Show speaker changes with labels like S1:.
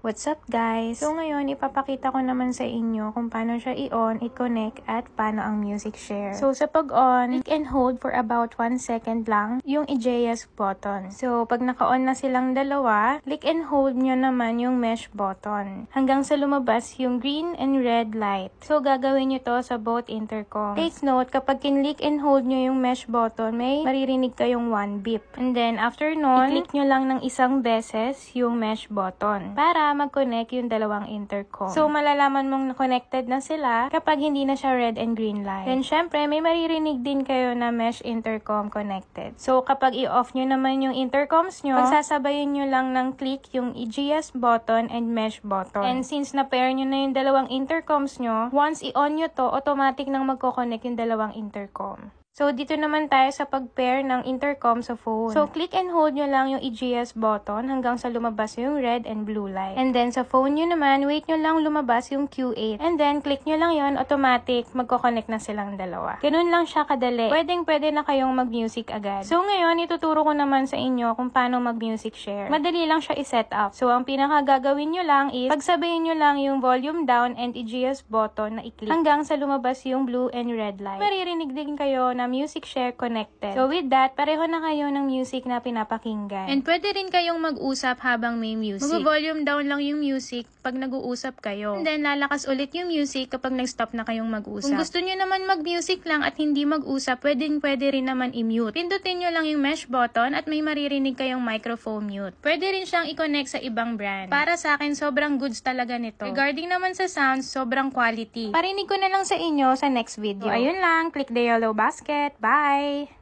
S1: What's up guys? So ngayon, ipapakita ko naman sa inyo kung paano siya i-on, i-connect, at paano ang music share. So sa pag-on, click and hold for about 1 second lang yung EJS button. So pag naka-on na silang dalawa, click and hold nyo naman yung mesh button hanggang sa lumabas yung green and red light. So gagawin nyo to sa both intercoms. Take note, kapag kinlick and hold nyo yung mesh button, may maririnig kayong 1 beep. And then after nun, i-click nyo lang ng isang beses yung mesh button para mag-connect yung dalawang intercom. So, malalaman mong connected na sila kapag hindi na siya red and green light. Then, syempre, may maririnig din kayo na mesh intercom connected. So, kapag i-off nyo naman yung intercoms nyo, pagsasabayin nyo lang ng click yung EJS button and mesh button. And since na-pair nyo na yung dalawang intercoms nyo, once i-on nyo to, automatic nang magko-connect yung dalawang intercom. So, dito naman tayo sa pag-pair ng intercom sa phone. So, click and hold nyo lang yung EJS button hanggang sa lumabas yung red and blue light. And then, sa phone nyo naman, wait nyo lang lumabas yung Q8. And then, click nyo lang yon, automatic, magko-connect na silang dalawa. Ganun lang siya kadali. Pwede na kayong mag-music agad. So, ngayon, ituturo ko naman sa inyo kung paano mag-music share. Madali lang siya i-set up. So, ang pinaka-gagawin nyo lang is, pagsabayin nyo lang yung volume down and EJS button na i-click hanggang sa lumabas yung blue and red light. Maririnig din kayo na music share connected. So with that, pareho na kayo ng music na pinapakinggan. And pwede rin kayong mag-usap habang may music. Mag-volume down lang yung music pag nag-uusap kayo. And then lalakas ulit yung music kapag nag-stop na kayong mag-usap. Kung gusto nyo naman mag-music lang at hindi mag-usap, pwede rin naman i-mute. Pindutin nyo lang yung mesh button at may maririnig kayong microphone mute. Pwede rin siyang i-connect sa ibang brand. Para sa akin, sobrang goods talaga nito. Regarding naman sa sounds, sobrang quality. Parinig ko na lang sa inyo sa next video. So, ayun lang. Click the yellow basket. Bye!